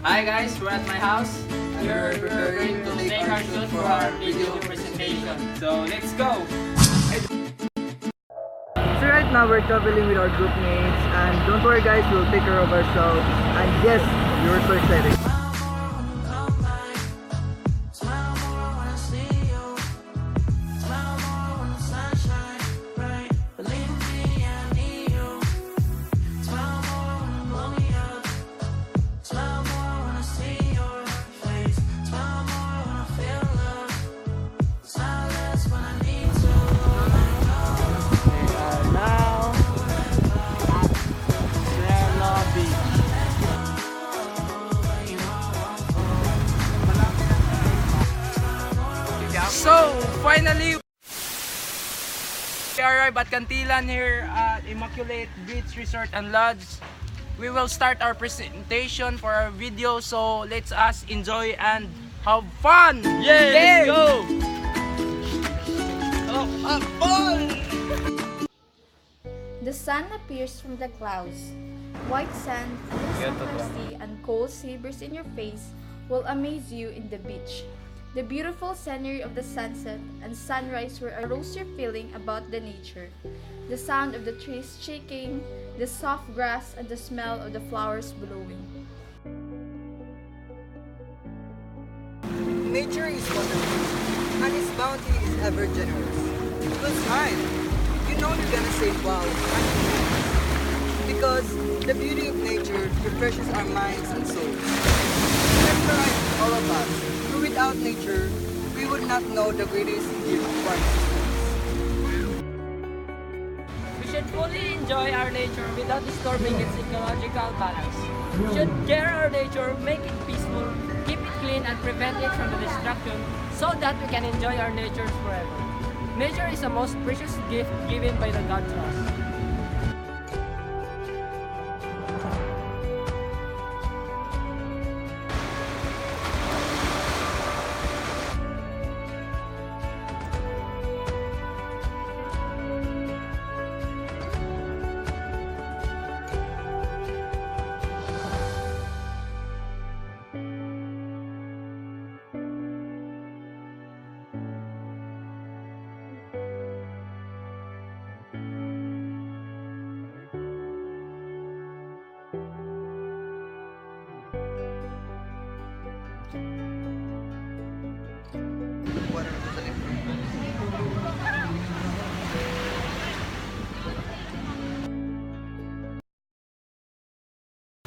Hi guys, we're at my house. We're preparing to take our shoot for our video presentation. So let's go! So right now we're traveling with our group mates, and don't worry guys, we'll take care of ourselves. And yes, we're so excited. So finally, we arrived at Cantilan here at Immaculate Beach Resort and Lodge. We will start our presentation for our video, so let's us enjoy and have fun! Yeah, let's go! The sun appears from the clouds. White sand, blue summer sea, and cold sabers in your face will amaze you in the beach. The beautiful scenery of the sunset and sunrise will arouse your feeling about the nature. The sound of the trees shaking, the soft grass, and the smell of the flowers blowing. Nature is wonderful, and its bounty is ever generous. So smile. You know you're gonna say wow. Because the beauty of nature refreshes our minds and souls. Mesmerizes all of us. For without nature, we would not know the greatest gift of our existence. We should fully enjoy our nature without disturbing its ecological balance. We should care our nature, make it peaceful, keep it clean, and prevent it from the destruction so that we can enjoy our nature forever. Nature is the most precious gift given by the God to us.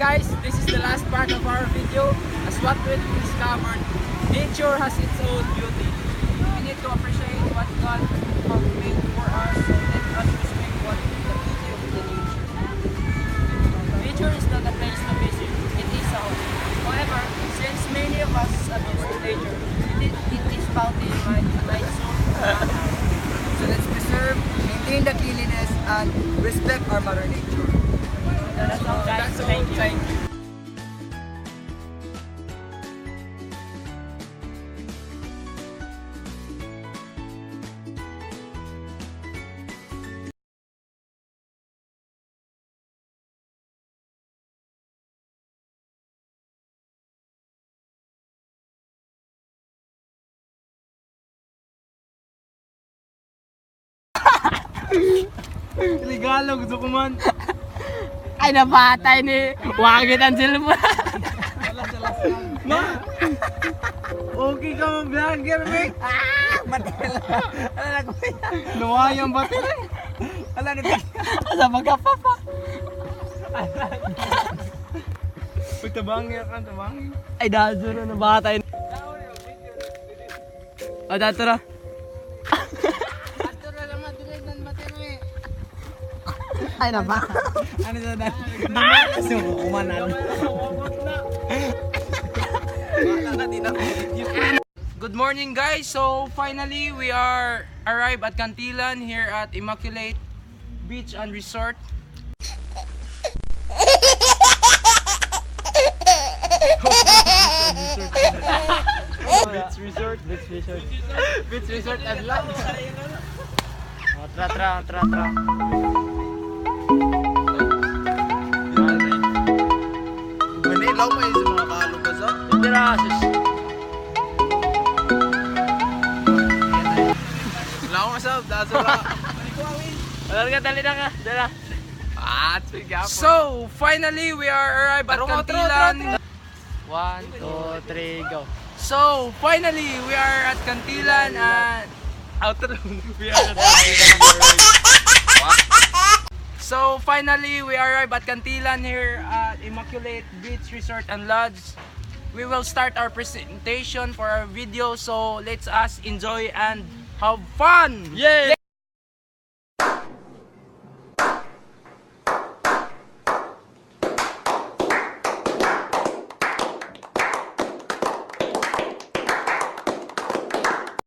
Guys, this is the last part of our video. As what we discovered, nature has its own beauty. We need to appreciate what God has made for us, so let us respect what the beauty of the nature. Nature is not a place to visit, it is a home. However, since many of us abuse nature, it is bounty might soon run out. So let's preserve, maintain the cleanliness, and respect our mother nature. That's all, guys. Thank you. Regalo, gusto ko man. Ay, nabatay ni Wagit ang silbo. Ma! Okay ka mga vlogger, Mick! Matala. Ano na ko yan? Luwayang batil. Ala na ba? Sa magkapapa. Pagtabangi ka, tabangi. Ay, dazo na nabatay. O, dato na. Ay, naba. Ano na na? Sumukuman na. Good morning guys! So finally we are arrived at Cantilan here at Immaculate Beach and Resort. Beach Resort and Lodge. Tra. Manilaw pa yun sa mga kalong. dira. Wala akong masab, dasura. Wala ka, dali na ka. Dala. Sige po. So, finally, we are arrived at Kantilan. 1, 2, 3, go. So, finally, we are at Kantilan and Outro. We are at so finally we arrived at Kantilan here at Immaculate Beach Resort and Lodge. We will start our presentation for our video, so let's us enjoy and have fun. Yay!